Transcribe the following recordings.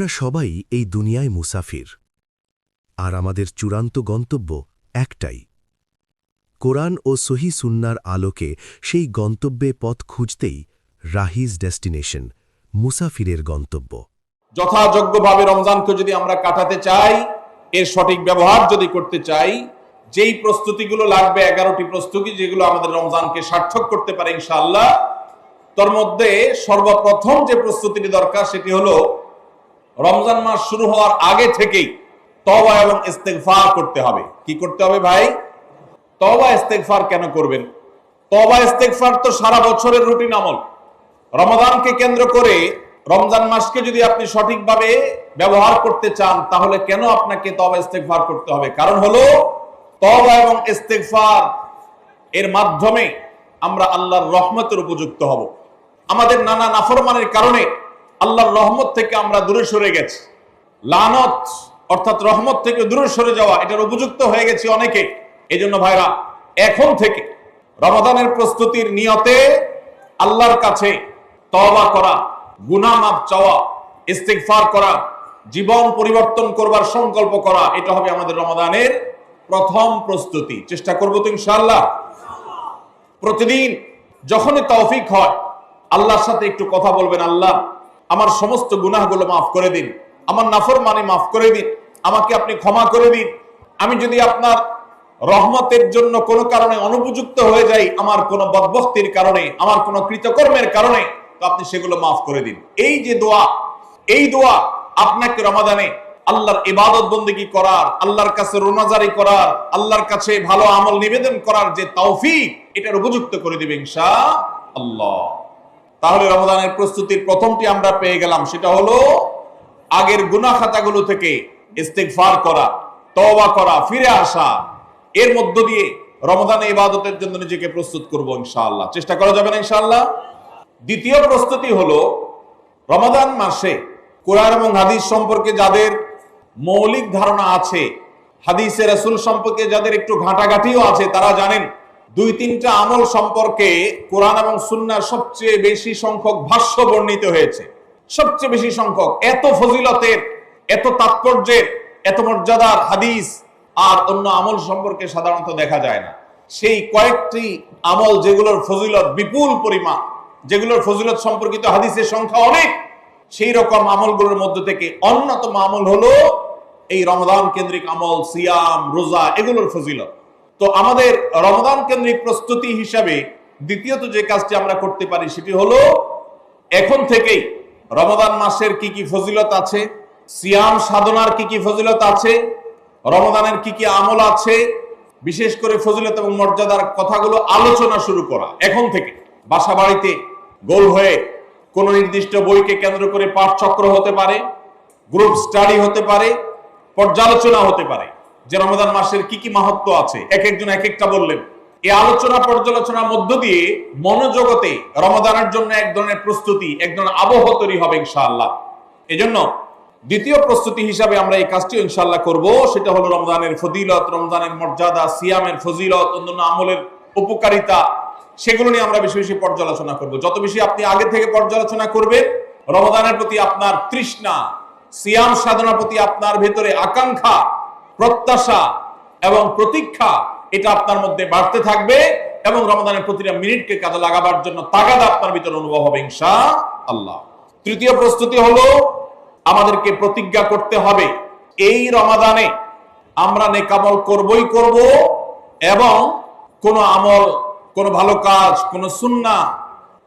আমরা সবাই এই দুনিয়ায় মুসাফির, আর আমাদের চূড়ান্ত গন্তব্য একটাই। কোরআন ও সহি সুন্নার আলোকে সেই গন্তব্যে পথ খুঁজতেই রাহিজ ডেস্টিনেশন, মুসাফিরের গন্তব্য। যথাযোগ্যভাবে রমজানকে যদি আমরা কাটাতে চাই, এর সঠিক ব্যবহার যদি করতে চাই, যেই প্রস্তুতিগুলো লাগবে 11টি প্রস্তুতি, যেগুলো আমাদের রমজানকে সার্থক করতে পারে ইনশাআল্লাহ, তার মধ্যে সর্বপ্রথম যে প্রস্তুতিটি দরকার সেটি হলো রমজান মাস শুরু হওয়ার আগে থেকেই তওবা এবং ইস্তেগফার করতে হবে। কি করতে হবে ভাই? তওবা ইস্তেগফার কেন করবেন? তওবা ইস্তেগফার তো সারা বছরের রুটিন আমল। রমজানকে কেন্দ্র করে রমজান মাসকে যদি আপনি সঠিকভাবে ব্যবহার করতে চান, তাহলে কেন আপনাকে তওবা ইস্তেগফার করতে হবে? কারণ হলো তওবা এবং ইস্তেগফার এর মাধ্যমে আমরা আল্লাহর রহমতের উপযুক্ত হব। আমাদের নানা নাফরমানের কারণে আল্লাহর রহমত থেকে আমরা দূরে সরে গেছি। লানত অর্থাৎ রহমত থেকে দূরে সরে যাওয়া, এটার উপযুক্ত হয়ে গেছি অনেকে। এজন্য ভাইরা, এখন থেকে রমাদানের প্রস্তুতির নিয়তে আল্লাহর কাছে তওবা করা, গুনাহ মাফ চাওয়া, ইস্তিগফার করা, জীবন পরিবর্তন করবার সংকল্প করা, এটা হবে আমাদের রমাদানের প্রথম প্রস্তুতি। চেষ্টা করব তো ইনশাআল্লাহ। প্রতিদিন যখনই তৌফিক হয় আল্লাহর সাথে একটু কথা বলবেন, আল্লাহ আমার সমস্ত গুনাহগুলো মাফ করে দিন, আমার নাফরমানি মাফ করে দিন, আমাকে আপনি ক্ষমা করে দিন। আমি যদি আপনার রহমতের জন্য কোনো কারণে অনুপযুক্ত হয়ে যাই, আমার কোনো বদবখতির কারণে, আমার কোনো কৃতকর্মের কারণে, তো আপনি সেগুলো মাফ করে দিন। এই যে দোয়া, এই দোয়া আপনাকে রমাদানে আল্লাহর ইবাদত বন্দেগী করার, আল্লাহর কাছে রোনাজারি করার, আল্লাহর কাছে ভালো আমল নিবেদন করার যে তৌফিক, এটার উপযুক্ত করে দিবে ইনশাআল্লাহ। তাহলে রমাদানের প্রস্তুতির প্রথমটি আমরা পেয়ে গেলাম, সেটা হলো আগের গুনাহ খাতাগুলো থেকে ইস্তেগফার করা, তওবা করা, ফিরে আসা। এর মধ্য দিয়ে রমাদানে ইবাদতের জন্য নিজেকে প্রস্তুত করব ইনশাআল্লাহ। চেষ্টা করা যাবে না ইনশাআল্লাহ? দ্বিতীয় প্রস্তুতি হলো রমাদান মাসে কোরআন এবং হাদিস সম্পর্কে যাদের মৌলিক ধারণা আছে, হাদিসে রাসূল সম্পর্কে যাদের একটু ঘাটাঘাটিও আছে, তারা জানেন 2-3টা আমল সম্পর্কে কোরআন এবং সুন্নাহ সবচেয়ে বেশি সংখ্যক ভাষ্য বর্ণিত হয়েছে। সবচেয়ে বেশি সংখ্যক, এত ফজিলতের, এত তাৎপর্যের, এত মর্যাদার হাদিস আর অন্য আমল সম্পর্কে সাধারণত দেখা যায় না। সেই কয়েকটি আমল যেগুলোর ফজিলত বিপুল পরিমাণ, যেগুলোর ফজিলত সম্পর্কিত হাদিসের সংখ্যা অনেক, সেই রকম আমলগুলোর মধ্যে থেকে অন্যতম আমল হলো এই রমজান কেন্দ্রিক আমল, সিয়াম, রোজা, এগুলোর ফজিলত। তো আমাদের রমজান কেন্দ্রিক প্রস্তুতি হিসাবে দ্বিতীয়ত যে কাজটি আমরা করতে পারি সেটি হলো এখন থেকেই রমজান মাসের কি কি ফজিলত আছে, সিয়াম সাধনার কি কি ফজিলত আছে, রমজানের কি কি আমল আছে, বিশেষ করে ফজিলত এবং মর্যাদার কথাগুলো আলোচনা শুরু করা। এখন থেকে বাসা বাড়িতে গোল হয়ে কোন নির্দিষ্ট বইকে কেন্দ্র করে পাঠচক্র হতে পারে, গ্রুপ স্টাডি হতে পারে, পর্যালোচনা হতে পারে যে রমজান মাসের কি কি মাহাত্ম্য আছে, এক একজন এক একটা বললেন। এই আলোচনা পর্যালোচনার মধ্য দিয়ে মনোজগতে রমজানের জন্য এক ধরনের প্রস্তুতি, এক ধরনের আবহ তৈরি হবে ইনশাআল্লাহ। এজন্য দ্বিতীয় প্রস্তুতি হিসাবে আমরা এই কাজটি ইনশাআল্লাহ করব, সেটা হলো রমজানের ফজিলত, রমজানের মর্যাদা, সিয়ামের ফজিলত, অন্যান্য আমলের উপকারিতা, সেগুলো নিয়ে আমরা বেশি বেশি পর্যালোচনা করব। যত বেশি আপনি আগে থেকে পর্যালোচনা করবেন, রমজানের প্রতি আপনার তৃষ্ণা, সিয়াম সাধনার প্রতি আপনার ভেতরে আকাঙ্ক্ষা, প্রত্যাশা এবং প্রতীক্ষা, এটা আপনার মধ্যে বাড়তে থাকবে এবং রমজানের প্রতিটা মিনিটকে কাজে লাগাবার জন্য তাগাদা আপনার ভিতরে অনুভব হবে ইনশাআল্লাহ। তৃতীয় প্রস্তুতি হলো আমাদেরকে প্রতিজ্ঞা করতে হবে এই রমাদানে আমরা নেক আমল করবই করব এবং কোন আমল, কোন ভালো কাজ, কোন সুন্নাহ,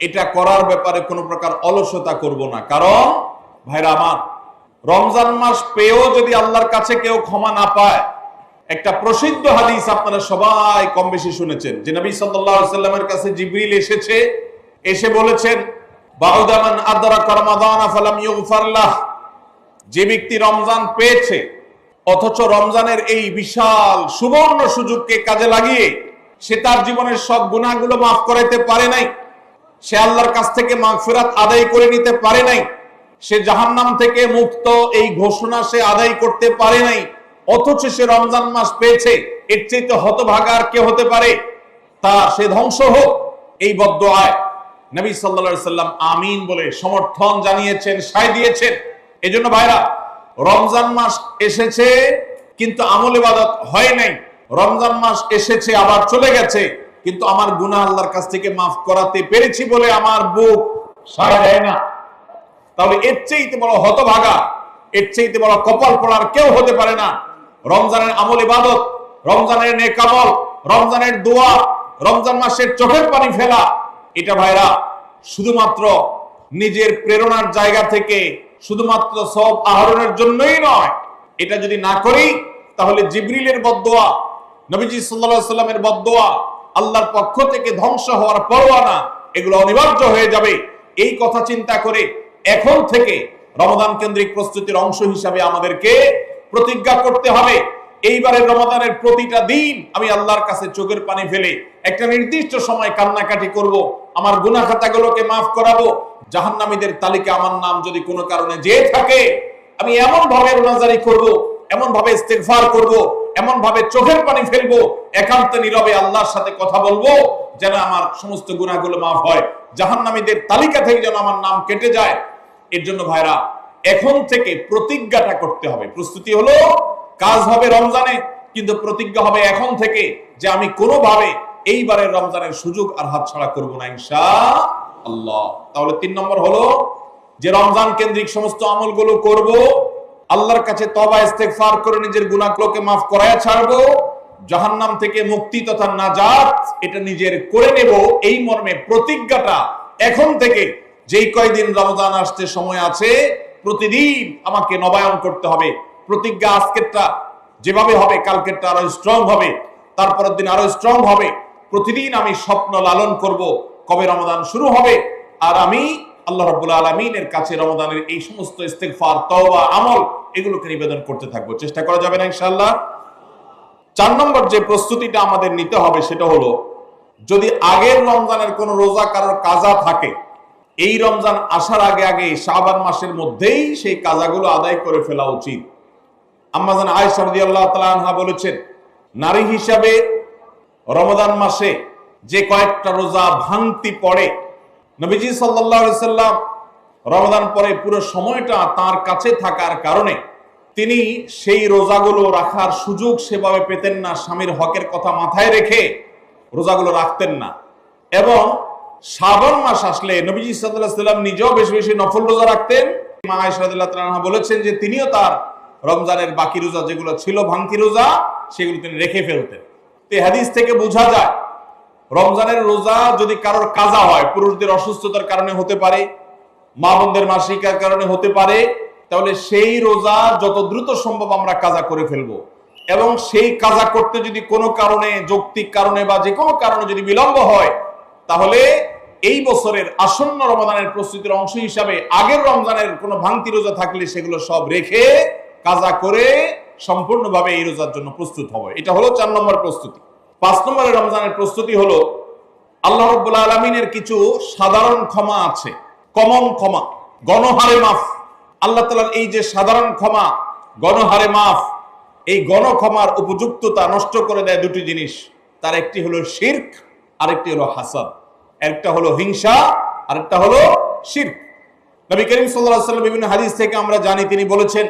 এটা করার ব্যাপারে কোন প্রকার অলসতা করব না। কারণ ভাইরা আমার, রমজান মাস পেয়েও যদি আল্লাহর কাছে কেউ ক্ষমা না পায়, একটা প্রসিদ্ধ হাদিস আপনারা সবাই কম বেশি শুনেছেন যে নবী সাল্লাল্লাহু আলাইহি ওয়াসাল্লামের কাছে জিবরিল এসেছে, এসে বলেছেন বাউদা মান আদরাকা রমাদানা ফালাম ইগফার লাহ, যে ব্যক্তি রমজান পেয়েছে অথচ রমজানের এই বিশাল সুবর্ণ সুযোগকে কাজে লাগিয়ে সে তার জীবনের সব গুনাহগুলো মাফ করাইতে পারে নাই, সে আল্লাহর কাছ থেকে মাগফিরাত আদায় করে নিতে পারে নাই, সে জাহান্নাম থেকে মুক্ত এই ঘোষণা সে আদায় করতে পারে নাই, অথচ সে রমজান মাস পেয়েছে, এর চাইতে হতভাগা আর কে হতে পারে? তা সে ধ্বংস হোক, এই বদদুআয় নবী সাল্লাল্লাহু আলাইহি সাল্লাম আমিন বলে সমর্থন জানিয়েছেন, সায় দিয়েছেন। এজন্য ভাইরা, রমজান মাস এসেছে কিন্তু আমল ইবাদত হয় নাই, রমজান মাস এসেছে আবার চলে গেছে কিন্তু আমার গুনাহ আল্লাহর কাছ থেকে মাফ করাতে পেরেছি বলে আমার বুক সাড়া দেয় না। তাহলে এর চেয়ে বড় হতভাগা, এর চেয়ে বড় কপাল পড়ার কেউ হতে পারে না। রমজানের আমল ইবাদত, রমজানের নেক আমল, রমজানের দোয়া, রমজান মাসের চোখের পানি ফেলা, এটা ভাইরা শুধুমাত্র নিজের প্রেরণার জায়গা থেকে শুধুমাত্র সওয়াব আহরণের জন্যই নয়। এটা যদি না করি তাহলে জিবরিলের বদদোয়া, নবীজি সাল্লাল্লাহু আলাইহি সাল্লামের বদদোয়া, আল্লাহর পক্ষ থেকে ধ্বংস হওয়ার পরোয়ানা, এগুলো অনিবার্য হয়ে যাবে। এই কথা চিন্তা করে এখন থেকে রমাদান কেন্দ্রিক প্রস্তুতির অংশ হিসাবে আমাদেরকে প্রতিজ্ঞা করতে হবে, এইবারের রমাদানের প্রতিটা দিন আমি আল্লাহর কাছে চোখের পানি ফেলে একটা নির্দিষ্ট সময় কান্নাকাটি করব, আমার গুনাহ খাতাগুলোকে মাফ করাবো। জাহান্নামীদের তালিকা আমার নাম যদি কোনো কারণে যেয়ে থাকে, আমি এমন ভাবে রোনাজারি করব, এমন ভাবে ইস্তেগফার করব, এমন ভাবে চোখের পানি ফেলবো, একান্তে নীরবে আল্লাহর সাথে কথা বলবো, যেন আমার সমস্ত গুনাহগুলো মাফ হয়, জাহান্নামীদের তালিকা থেকে যেন আমার নাম কেটে যায়। এর জন্য ভাইরা এখন থেকে প্রতিজ্ঞাটা করতে হবে। প্রস্তুতি হলো কাজ হবে রমজানে, কিন্তু প্রতিজ্ঞা হবে এখন থেকে যে আমি কোনোভাবে এইবারের রমজানের সুযোগ আর হাতছাড়া করব না ইনশাআল্লাহ। তাহলে 3 নম্বর হলো যে রমজান কেন্দ্রিক সমস্ত আমলগুলো করব, আল্লাহর কাছে তওবা ইস্তেগফার করে নিজের গুনাহগুলোকে মাফ করায়া ছাড়বো, জাহান্নাম থেকে মুক্তি তথা নাজাত এটা নিজের করে নেব। এই মর্মে প্রতিজ্ঞাটা এখন থেকে, যেই কয়দিন রমজান আসতে সময় আছে, প্রতিদিন আমাকে নবায়ন করতে হবে। প্রতিজ্ঞা আজকেরটা যেভাবে হবে, কালকেরটা আরো স্ট্রং হবে, তারপরের দিন আরো স্ট্রং হবে। প্রতিদিন আমি স্বপ্ন লালন করব কবে রমজান শুরু হবে, আর আমি আল্লাহ রাব্বুল আলামিনের কাছে রমজানের এই সমস্ত ইস্তেগফার, তওবা, আমল এগুলোকে নিবেদন করতে থাকবো। চেষ্টা করা যাবে না ইনশাআল্লাহ। 4 নম্বর যে প্রস্তুতিটা আমাদের নিতে হবে সেটা হলো, যদি আগের রমজানের কোন রোজা কারোর কাজা থাকে, এই রমজান আসার আগে আগে শাবান মাসের মধ্যেই সেই কাজাগুলো আদায় করে ফেলা উচিত। আম্মা জান আয়েশা রাদিয়াল্লাহু তাআলা আনহা বলেছেন, নারী হিসাবে রমজান মাসে যে কয়েকটা রোজা ভাঙতি পড়ে, নবীজি সাল্লাল্লাহু আলাইহি সাল্লাম রমজান পরে পুরো সময়টা তার কাছে থাকার কারণে তিনি সেই রোজাগুলো রাখার সুযোগ সেভাবে পেতেন না। স্বামীর হকের কথা মাথায় রেখে রোজাগুলো রাখতেন না। এবং শাবান মাস আসলে নবীজি সাল্লাল্লাহু আলাইহি সাল্লাম নিজেও বেশি বেশি নফল রোজা রাখতেন। মা আয়েশা রাদিয়াল্লাহু তাআলা আনহা বলেছেন যে তিনিও তার রমজানের বাকি রোজা যেগুলো ছিল ভাঙতি রোজা, সেগুলো তিনি রেখে ফেলতেন। এই হাদিস থেকে বোঝা যায় রমজানের রোজা যদি কারোর কাজা হয়, পুরুষদের অসুস্থতার কারণে হতে পারে, মা বোনদের মাসিকার কারণে হতে পারে, তাহলে সেই রোজা যত দ্রুত সম্ভব আমরা কাজা করে ফেলবো। এবং সেই কাজা করতে যদি কোনো কারণে, যৌক্তিক কারণে বা যে কোনো কারণে যদি বিলম্ব হয়, তাহলে এই বছরের আসন্ন রমজানের প্রস্তুতির অংশ হিসাবে আগের রমজানের কোনো ভাঙতি রোজা থাকলে সেগুলো সব রেখে কাজা করে সম্পূর্ণভাবে এই রোজার জন্য প্রস্তুত হবে। এটা হলো 4 নম্বর প্রস্তুতি। 5 নম্বরের রমজানের প্রস্তুতি হলো, আল্লাহ রাব্বুল আলামিনের কিছু সাধারণ ক্ষমা আছে, কমন ক্ষমা, গণহারে মাফ। আল্লাহ তাআলার এই যে সাধারণ ক্ষমা, গণহারে মাফ, এই গণক্ষমার উপযুক্ততা নষ্ট করে দেয় দুটি জিনিস। তার একটি হলো শিরক, আরেকটি হলো হাসাদ। একটা হলো হিংসা, আরেকটা হলো শিরক। নবী করিম সাল্লাল্লাহু আলাইহি ওয়াসাল্লাম বিভিন্ন হাদিস থেকে আমরা জানি, তিনি বলেছেন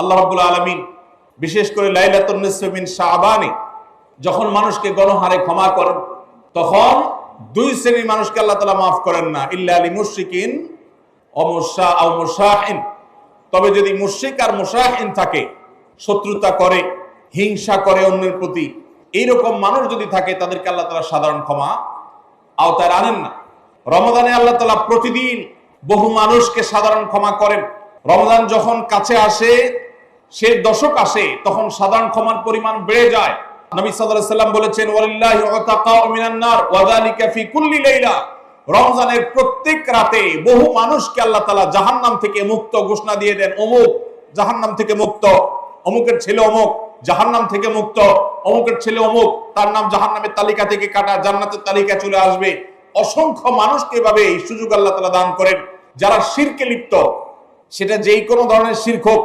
আল্লাহ রাব্বুল আলামিন বিশেষ করে লাইলাতুন নিসফি মিন শাবানে যখন মানুষকে গণহারে ক্ষমা করেন, তখন 2 শ্রেণীর মানুষকে আল্লাহ তাআলা মাফ করেন না, ইল্লা লিল মুশরিকিন আও মুশাহিন। তবে যদি মুশরিক আর মুশাহিন থাকে, শত্রুতা করে, হিংসা করে অন্যের প্রতি, এইরকম মানুষ যদি থাকে, তাদেরকে আল্লাহ তাআলা সাধারণ ক্ষমা আওতায় আনেন না। রমজানে আল্লাহ তাআলা প্রতিদিন বহু মানুষকে সাধারণ ক্ষমা করেন। রমজান যখন কাছে আসে, সে দশক আসে, তখন সাধারণ ক্ষমার পরিমাণ বেড়ে যায়। নবী সাল্লাল্লাহু আলাইহি ওয়াসাল্লাম বলেছেন, ওয়ালিল্লাহি উতাকাউ মিনান নার ওয়া যালিকা ফি কুল্লি লাইলা। রমজানের প্রত্যেক রাতে বহু মানুষকে আল্লাহ তাআলা জাহান্নাম থেকে মুক্ত ঘোষণা দিয়ে দেন। অমুক জাহান্নাম থেকে মুক্ত, অমুকের ছেলে অমুক জাহান্নাম থেকে মুক্ত, অমুকের ছেলে অমুক, তার নাম জাহান্নামের তালিকা থেকে কাটা, জান্নাতের তালিকা চলে আসবে। অসংখ্য মানুষকে এভাবে এই সুযোগ আল্লাহ তাআলা দান করেন। যারা শিরকে লিপ্ত, সেটা যেই কোনো ধরনের শিরক হোক,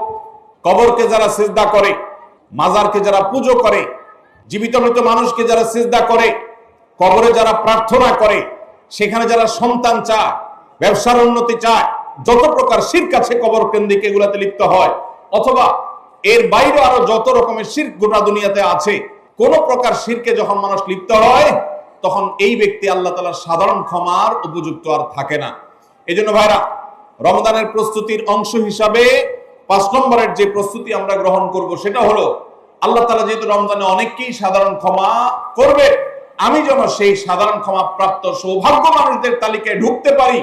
কবরকে যারা সিজদা করে, মাজারকে যারা পূজা করে, জীবিত মৃত মানুষকে যারা সিজদা করে, কবরে যারা প্রার্থনা করে, সেখানে যারা সন্তান চায়, ব্যবসার উন্নতি চায়, যত প্রকার শিরক আছে কবর কেন্দ্রিক এগুলাতে লিপ্ত হয়, অথবা এর বাইরে আরো যত রকমের শিরক গোটা দুনিয়াতে আছে, কোন প্রকার শিরকে যখন মানুষ লিপ্ত হয় তখন এই ব্যক্তি আল্লাহ তাআলার সাধারণ ক্ষমার উপযুক্ত আর থাকে না। এই জন্য ভাইরা, রমজানের প্রস্তুতির অংশ হিসাবে 5 নম্বরের যে প্রস্তুতি আমরা গ্রহণ করব সেটা হলো, আল্লাহ তাআলা যেহেতু রমজানে অনেককেই সাধারণ ক্ষমা করবে, আমি যেন সেই সাধারণ ক্ষমা প্রাপ্ত সৌভাগ্য মানুষদের তালিকায় ঢুকতে পারি,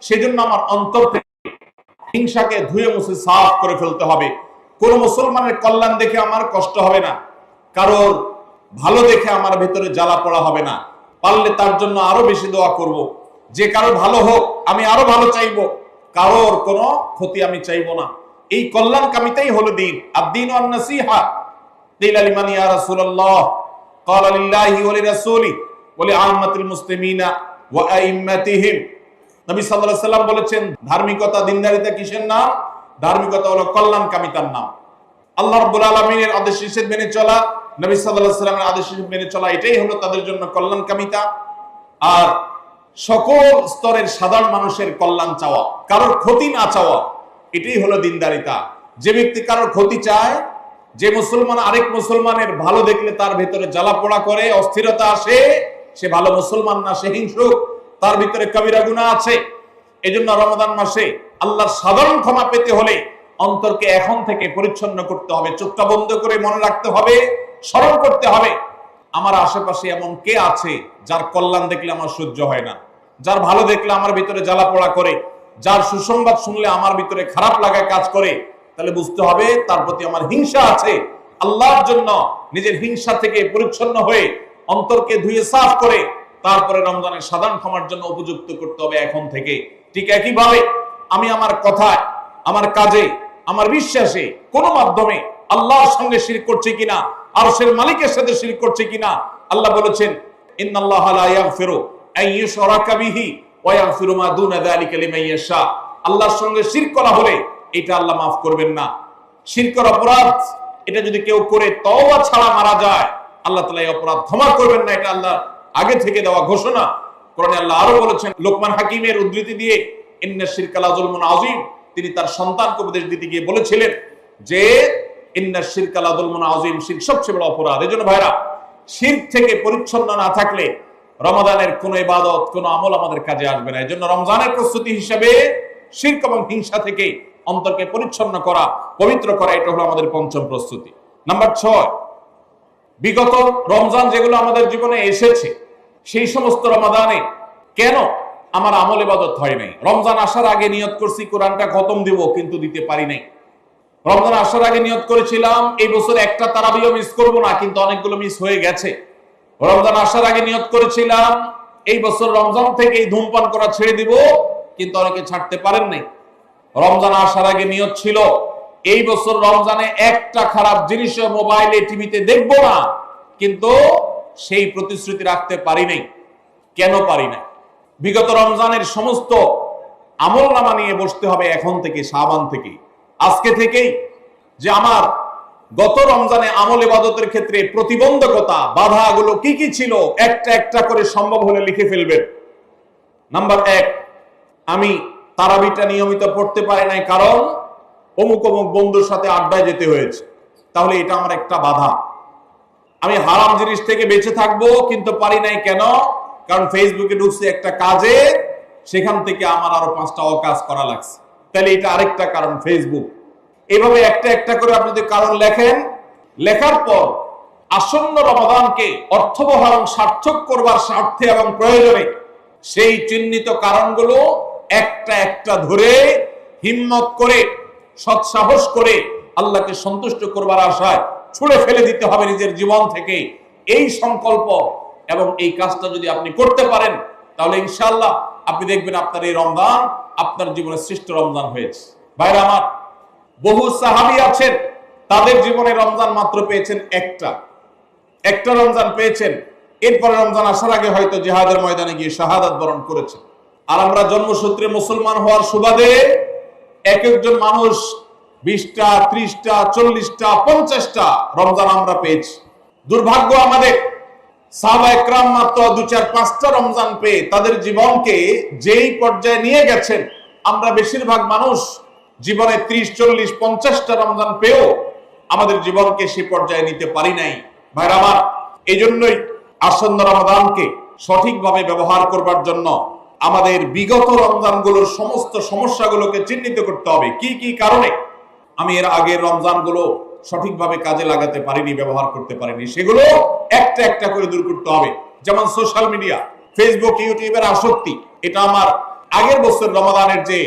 সেজন্য আমার অন্তর থেকে হিংসাকে ধুয়ে মুছে সাফ করে ফেলতে হবে। কোন মুসলমানের কল্যাণ দেখে আমার কষ্ট হবে না, কারোর ভালো দেখে আমার ভিতরে জ্বালা পড়া হবে না। পারলে তার জন্য আরো বেশি দোয়া করব, যে কারো ভালো হোক আমি আরো ভালো চাইবো, কারোর কোনো ক্ষতি আমি চাইবো না। এই কল্যাণকামিতাই হলো দিন। আদ-দীন ওয়ান-নাসীহা। কিলা লিমান ইয়া রাসূলুল্লাহ? ক্বালা লিল্লাহি ওয়া লিরাসূলিহি ওয়া লিআম্মাতিল মুসলিমিনা ওয়া আইম্মাতিহিম। নবী সাল্লাল্লাহু আলাইহি ওয়াসাল্লাম বলেছেন, ধার্মিকতা, দিনদারিতা কিসের নাম? ধার্মিকতা হলো কল্যাণকামিতার নাম। আল্লাহ রাব্বুল আলামিনের আদেশ নিষেধ মেনে চলা, নবী সাল্লাল্লাহু আলাইহি ওয়াসাল্লামের আদেশ নিষেধ মেনে চলা, এটাই হলো তাদের জন্য কল্যাণকামিতা। আর সকল স্তরের সাধারণ মানুষের কল্যাণ চাওয়া, কারোর ক্ষতি না চাওয়া, এটাই হলো দিনদারিতা। যে ব্যক্তি কারোর ক্ষতি চায়, যে মুসলমান আরেক মুসলমানের ভালো দেখলে তার ভিতরে জ্বালা পোড়া করে, অস্থিরতা আসে, সে ভালো মুসলমান না, সে হিংসুক, তার ভিতরে কবিরা গুনাহ আছে। এজন্য রমাদান মাসে আল্লাহর সাধারণ ক্ষমা পেতে হলে অন্তরকে এখন থেকে পরিচ্ছন্ন করতে হবে, চোখটা বন্ধ করে মনে রাখতে হবে, স্মরণ করতে হবে, আমার আশেপাশে এমন কে আছে যার কল্যাণ দেখলে আমার সহ্য হয় না, যার ভালো দেখলে আমার ভিতরে জ্বালা পোড়া করে, যার সুসংবাদ শুনলে আমার ভিতরে খারাপ লাগা কাজ করে, তাহলে বুঝতে হবে তার প্রতি আমার হিংসা আছে। আল্লাহর জন্য নিজের হিংসা থেকে পরিচ্ছন্ন হয়ে অন্তরকে ধুয়ে সাফ করে তারপরে রমজানের সাধারণ ক্ষমার জন্য উপযুক্ত করতে হবে এখন থেকে। ঠিক একইভাবে আমি আমার কথায়, আমার কাজে, আমার বিশ্বাসে কোন মাধ্যমে আল্লাহর সঙ্গে শিরক করছি কিনা, আরশের মালিকের সাথে শিরক করছি কিনা, আল্লাহ বলেছেন, ইন্নাল্লাহা লা ইয়াগফিরু আন ইউশরাকা বিহি ওয়া ইয়াগফিরু মা দুনা যালিকা লিমান ইয়াশা। আল্লাহর সঙ্গে শিরক করা হলে এটা আল্লাহ মাফ করবেন না। শিরকের অপরাধ, এটা যদি কেউ করে তওবা ছাড়া মারা যায়, আল্লাহ তাআলা এই অপরাধ ক্ষমা করবেন না, এটা আল্লাহ আগে থেকে দেওয়া ঘোষণা। কোরআনে আল্লাহ আরো বলেছেন, লোকমান হাকিমের উদ্ধৃতি দিয়ে, ইন্না শিরকা লা যুলমুন আযীম, তিনি তার সন্তানকে উপদেশ দিতে গিয়ে বলেছিলেন যে ইন্না শিরকা লা যুলমুন আযীম, শিরক সবচেয়ে বড় অপরাধ। এজন্য ভাইরা, শিরক থেকে পরিচ্ছন্ন না থাকলে রমাদানের কোন ইবাদত, কোন আমল আমাদের কাজে আসবে না। এজন্য রমজানের প্রস্তুতি হিসেবে শিরক এবং হিংসা থেকে অন্তরকে পরিচ্ছন্ন করা, পবিত্র করা, এটা হলো আমাদের পঞ্চম প্রস্তুতি। নাম্বার 6, বিগত রমজান যেগুলো আমাদের জীবনে এসেছে, সেই সমস্ত রমাদানে কেন আমার আমল ইবাদত হয় নাই? রমজান আসার আগে নিয়ত করছি কোরআনটা খতম দিব, কিন্তু দিতে পারি নাই। রমজান আসার আগে নিয়ত করেছিলাম এই বছর একটা তারাবিও মিস করব না, কিন্তু অনেকগুলো মিস হয়ে গেছে। রমজান আসার আগে নিয়ত করেছিলাম এই বছর রমজান থেকে ধূমপান করা ছেড়ে দিব, কিন্তু অনেকে ছাড়তে পারেন নাই। রমজান আসার আগে নিয়ত ছিল এই বছর রমজানে একটা খারাপ জিনিস মোবাইলে, টিভিতে দেখবো না, কিন্তু সেই প্রতিশ্রুতি রাখতে পারি নাই। কেন পারি না? বিগত রমজানের সমস্ত আমলনামা নিয়ে বসতে হবে এখন থেকে, শাবান থেকে, আজকে থেকেই, যে আমার গত রমজানে আমল ইবাদতের ক্ষেত্রে প্রতিবন্ধকতা, বাধাগুলো কি কি ছিল, একটা একটা করে সম্ভব হলে লিখে ফেলবেন। নাম্বার 1, আমি তারাবিটা নিয়মিত পড়তে পারি নাই, কারণ অমুক অমুক বন্ধুর সাথে আড্ডায় যেতে হয়েছে, তাহলে এটা আমার একটা বাধা। আমি হারাম জিনিস থেকে বেঁচে থাকবো, কিন্তু পারি নাই, কেন? কারণ ফেসবুকে ঢুকছে একটা কাজে, সেখান থেকে আমার আরো 5টা অকাজ করা লাগছে, তাহলে এটা আরেকটা কারণ, ফেসবুক। এভাবে একটা একটা করে আপনি যদি কারণ লেখেন, লেখার পর আসন্ন রমাদানকে অর্থবহ এবং সার্থক করবার স্বার্থে এবং প্রয়োজনে সেই চিহ্নিত কারণগুলো একটা একটা ধরে হিম্মত করে, সৎসাহস করে, আল্লাহকে সন্তুষ্ট করবার আশায় ছুঁড়ে ফেলে দিতে হবে নিজের জীবন থেকে। এই সংকল্প এবং এই কাজটা যদি আপনি করতে পারেন, তাহলে ইনশাআল্লাহ আপনি দেখবেন আপনার এই রমজান আপনার জীবনে শ্রেষ্ঠ রমজান হয়েছে। ভাইরা আমার, বহু সাহাবী আছেন, তাদের জীবনে রমজান মাত্র পেয়েছেন একটা রমজান পেয়েছেন, এরপরে রমজান আসার আগে হয়তো জিহাদের ময়দানে গিয়ে শাহাদাত বরণ করেছেন। আর আমরা জন্মসূত্রে মুসলমান হওয়ার সুবাদে এক একজন মানুষ 20টা, 30টা, 40টা, 50টা রমজান আমরা পেয়েছি। দুর্ভাগ্য আমাদের, সাহাবায়ে কেরাম মাত্র 2, 4, 5টা রমজান পেয়ে তাদের জীবনকে যেই পর্যায়ে নিয়ে গেছেন, আমরা বেশিরভাগ মানুষ জীবনে 30, 40, 50টা রমজান পেয়েও আমাদের জীবনকে সে পর্যায়ে নিতে পারি নাই। ভাইরা আমার, এই জন্যই আসন্ন রমাদানকে সঠিকভাবে ব্যবহার করবার জন্য আমাদের বিগত রমজানগুলোর সমস্ত সমস্যাগুলোকে চিহ্নিত করতে হবে। কি কি কারণে আমি এর আগের রমজানগুলো সঠিকভাবে কাজে লাগাতে পারিনি, ব্যবহার করতে পারিনি, সেগুলো একটা একটা করে দূর করতে হবে। যেমন সোশ্যাল মিডিয়া, ফেসবুক, ইউটিউবের আসক্তি, এটা আমার আগের বছর রমাদানের যে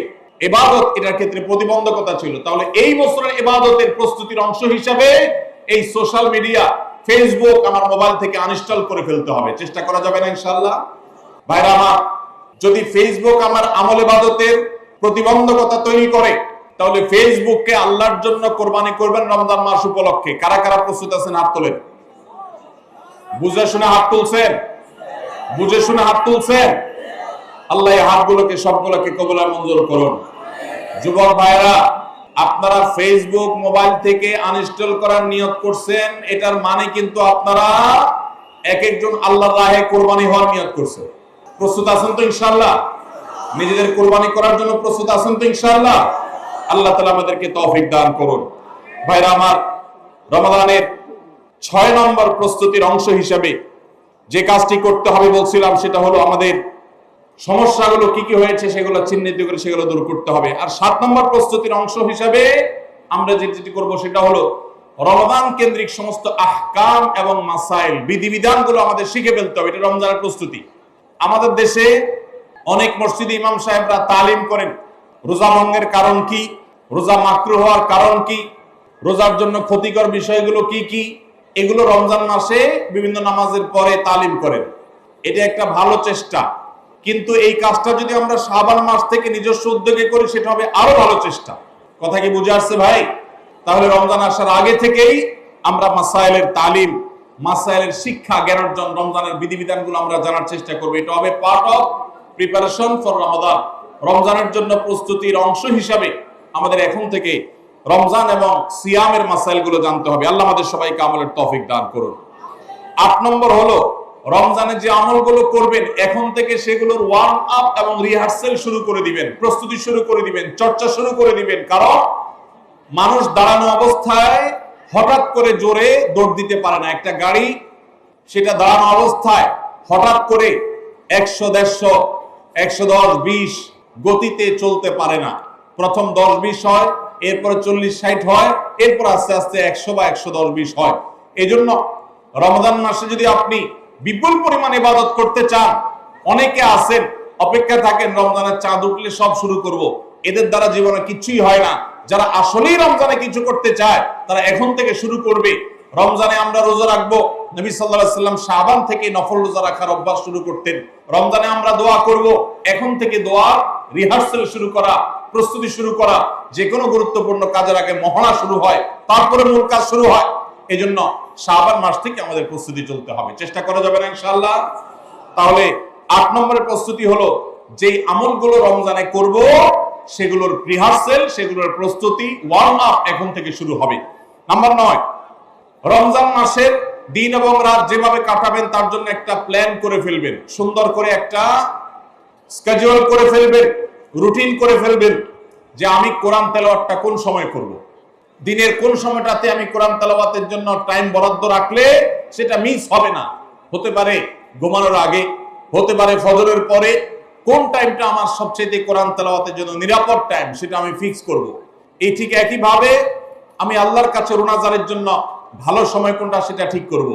ইবাদত, এটার ক্ষেত্রে প্রতিবন্ধকতা ছিল। তাহলে এই বছরের ইবাদতের প্রস্তুতির অংশ হিসাবে এই সোশ্যাল মিডিয়া, ফেসবুক আমার মোবাইল থেকে আনইনস্টল করে ফেলতে হবে। চেষ্টা করা যাবে না ইনশাআল্লাহ? ভাইরা আমার, যদি ফেসবুক আমার আমল ইবাদতের প্রতিবন্ধকতা তৈরি করে, তাহলে ফেসবুককে আল্লাহর জন্য কোরবানি করবেন রমজান মাস উপলক্ষে। কারা কারা প্রস্তুত আছেন হাত তোলেন। বুঝে শুনে হাত তুলছেন? বুঝে শুনে হাত তুলছেন? আল্লাহ এই হাতগুলোকে সবগুলোকে কবুল আর মঞ্জুর করুন। যুবক ভাইরা, আপনারা ফেসবুক মোবাইল থেকে আনইনস্টল করার নিয়ত করছেন, এটার মানে কিন্তু আপনারা এক একজন আল্লাহর রাহে কোরবানি হওয়ার নিয়ত করছেন। প্রস্তুত আছেন তো ইনশাআল্লাহ? নিজেদের কোরবানি করার জন্য প্রস্তুত আছেন তো ইনশাআল্লাহ? আল্লাহ তাআলা আমাদেরকে তৌফিক দান করুন। ভাইরা আমার, রমাদানের 6 নম্বর প্রস্তুতির অংশ হিসেবে যে কাজটি করতে হবে বলছিলাম, সেটা হলো আমাদের সমস্যাগুলো কি কি হয়েছে সেগুলো চিহ্নিত করে সেগুলো দূর করতে হবে। আর 7 নম্বর প্রস্তুতির অংশ হিসেবে আমরা যেটি করব সেটা হলো রমাদান কেন্দ্রিক সমস্ত আহকাম এবং মাসাইল, বিধিবিধানগুলো আমাদের শিখে ফেলতে হবে। এটা রমজানের প্রস্তুতি। আমাদের দেশে অনেক মসজিদে ইমাম সাহেবরা তালিম করেন রোজা ভঙ্গের কারণ কি, রোজা মাকরুহ হওয়ার কারণ কি, রোজার জন্য ক্ষতিকর বিষয়গুলো কি কি, এগুলো রমজান মাসে বিভিন্ন নামাজের পরে তালিম করেন। এটা একটা ভালো চেষ্টা, কিন্তু এই কাজটা যদি আমরা শাবান মাস থেকে নিজস্ব উদ্যোগে করি সেটা হবে আরো ভালো চেষ্টা। কথা কি বুঝে আসছে ভাই? তাহলে রমজান আসার আগে থেকেই আমরা মাসাইলের তালিম, মাসাইলের শিক্ষা, জ্ঞান অর্জন, রমজানের বিধিবিধানগুলো আমরা জানার চেষ্টা করবো। এটা হবে পার্ট অফ প্রিপারেশন ফর রমাদান। রমজানের জন্য প্রস্তুতির অংশ হিসাবে আমাদের এখন থেকে রমজান এবং সিয়ামের মাসাইলগুলো জানতে হবে। আল্লাহ আমাদের সবাইকে আমলের তৌফিক দান করুন। 8 নম্বর হলো রমজানে যে আমলগুলো করবেন এখন থেকে সেগুলোর ওয়ার্ম আপ এবং রিহার্সাল শুরু করে দিবেন, প্রস্তুতি শুরু করে দিবেন, চর্চা শুরু করে দিবেন। কারণ মানুষ দাঁড়ানো অবস্থায় হঠাৎ করে জোরে দৌড় দিতে পারে না। একটা গাড়ি সেটা দাঁড়ানো অবস্থায় হঠাৎ করে 100, 150, 110, 20 গতিতে চলতে পারে না। প্রথম 10, 20 হয়, এরপরে 40, 60 হয়, এরপর আস্তে আস্তে 100 বা 110, 20 হয়। এই জন্য রমজান মাসে যদি আপনি বিপুল পরিমাণে ইবাদত করতে চান, অনেকে আছেন অপেক্ষা থাকেন রমজানের চাঁদ উঠলে সব শুরু করব। এদের দ্বারা জীবনে কিছুই হয় না। যারা আসলেই রমজানে কিছু করতে চায় তারা এখন থেকে শুরু করবে। রমজানে আমরা রোজা রাখবো, নবী সাল্লাল্লাহু আলাইহি ওয়াসাল্লাম শাবান থেকে নফল রোজা রাখার অভ্যাস শুরু করতেন। রমজানে আমরা দোয়া করব, এখন থেকে দোয়ার রিহার্সাল শুরু করা, প্রস্তুতি শুরু করা। যে কোনো গুরুত্বপূর্ণ কাজের আগে মহড়া শুরু হয়, তারপরে মূল কাজ শুরু হয়। এজন্য শাবান মাস থেকে আমাদের প্রস্তুতি চলতে হবে। চেষ্টা করা যাবে না ইনশাআল্লাহ? তাহলে 8 নম্বরের প্রস্তুতি হলো যেই আমলগুলো রমজানে করব সেগুলোর রিহার্সাল, সেগুলোর প্রস্তুতি, ওয়ার্ম আপ এখন থেকে শুরু হবে। নাম্বার 9, রমজান মাসের দিন এবং রাত যেভাবে কাটাবেন তার জন্য একটা প্ল্যান করে ফেলবেন। সুন্দর করে একটা স্কেডিউল করে ফেলবেন, রুটিন করে ফেলবেন যে আমি কোরআন তেলাওয়াতটা কোন সময় করব। দিনের কোন সময়টাতে আমি কোরআন তেলাওয়াতের জন্য টাইম বরাদ্দ রাখলে সেটা মিস হবে না। হতে পারে ঘুমানোর আগে, হতে পারে ফজরের পরে। কোন টাইমটা আমার সবচেয়ে কোরআন তেলাওয়াতের জন্য নিরাপদ টাইম সেটা আমি ফিক্স করব। এই ঠিক একইভাবে আমি আল্লাহর কাছে রোনাজারের জন্য ভালো সময় কোনটা সেটা ঠিক করব।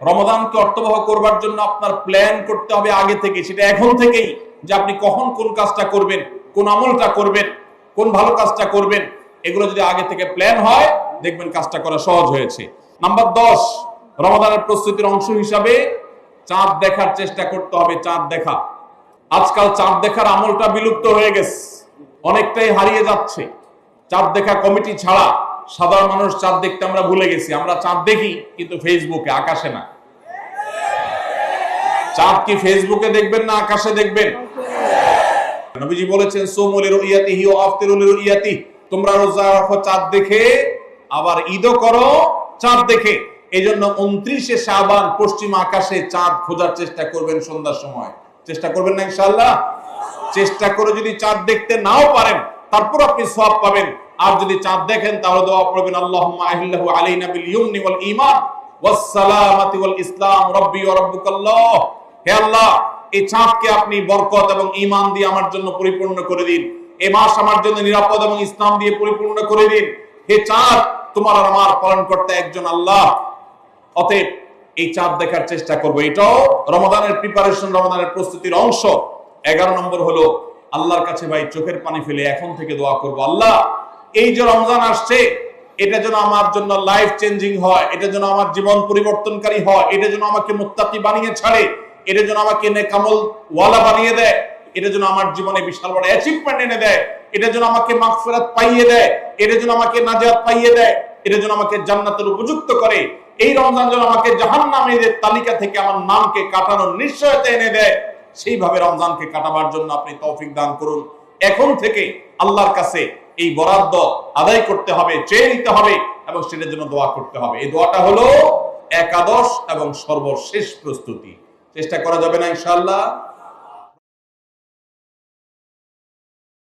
রমাদানকে অর্থবহ করবার জন্য আপনার প্ল্যান করতে হবে আগে থেকে, সেটা এখন থেকেই, যে আপনি কখন কোন কাজটা করবেন, কোন আমলটা করবেন, কোন ভালো কাজটা করবেন। এগুলো যদি আগে থেকে প্ল্যান হয় দেখবেন কাজটা করা সহজ হয়েছে। নাম্বার 10, রমাদানের প্রস্তুতির অংশ হিসাবে চাঁদ দেখার চেষ্টা করতে হবে। চাঁদ দেখা, আজকাল চাঁদ দেখার আমলটা বিলুপ্ত হয়ে গেছে, অনেকটাই হারিয়ে যাচ্ছে। চাঁদ দেখা কমিটি ছাড়া সাধারণ মানুষ চাঁদ দেখতে আমরা ভুলে গেছি। আমরা চাঁদ দেখি কিন্তু ফেসবুকে, আকাশে না। চাঁদ কি ফেসবুকে দেখবেন না আকাশে দেখবেন? নবীজি বলেছেন সুমু লিরুইয়াতিহি ওয়া আফতিরু লিরুইয়াতিহি, তোমরা রোজা রাখো চাঁদ দেখে, আবার ঈদও করো চাঁদ দেখে। এইজন্য 29শে শাবান পশ্চিম আকাশে চাঁদ খোঁজার চেষ্টা করবেন সন্ধ্যার সময়। চেষ্টা করবেন না ইনশাআল্লাহ? চেষ্টা করে যদি চাঁদ দেখতে নাও পারেন তারপর আপনি সওয়াব পাবেন। আর যদি চাঁদ দেখেন তাহলে দোয়া করবেন আল্লাহুম্মা আহিল্লাহু আলাইনা বিল ইয়ুমনি ওয়াল ঈমান ওয়াস সালামাতি ওয়াল ইসলাম রাব্বি ওয়া রাব্বুকাল্লাহ। হে আল্লাহ, এই চাঁদকে আপনি বরকত এবং ঈমান দিয়ে আমার জন্য পরিপূর্ণ করে দিন। এই মাস আমার জন্য নিরাপদ এবং ইসলাম দিয়ে পরিপূর্ণ করে দিন। হে চাঁদ, তোমার আর আমার পালনকর্তা একজন আল্লাহ। অতএব এই চাঁদ দেখার চেষ্টা করব। এটাও রমাদানের প্রিপারেশন, রমাদানের প্রস্তুতির অংশ। 11 নম্বর হলো আল্লাহর কাছে ভাই চোখের পানি ফেলে এখন থেকে দোয়া করব, আল্লাহ এই যে রমজান আসছে এটা যেন আমার জন্য লাইফ চেঞ্জিং হয়, এটা যেন আমার জীবন পরিবর্তনকারী হয়, এটা যেন আমাকে মুত্তাকি বানিয়ে ছাড়ে, এটা যেন আমাকে নেকামল ওয়ালা বানিয়ে দেয়, এটা যেন আমার জীবনে বিশাল বড় অ্যাচিভমেন্ট এনে দেয়, এটা যেন আমাকে মাগফিরাত পাইয়ে দেয়, এটা যেন আমাকে নাজাত পাইয়ে দেয়, এটা যেন আমাকে জান্নাতের উপযুক্ত করে। এই রমজান যেন আমাকে জাহান্নামীদের তালিকা থেকে আমার নামকে কাটানোর নিশ্চয়তা এনে দেয়। সেইভাবে রমজানকে কাটাবার জন্য আপনি তৌফিক দান করুন। এখন থেকে আল্লাহর কাছে এই বরাদ্দ আদায় করতে হবে, চেয়ে নিতে হবে এবং সেটার জন্য দোয়া করতে হবে। এই দোয়াটা হলো একাদশ এবং সর্বশেষ প্রস্তুতি। চেষ্টা করা যাবে না ইনশাআল্লাহ?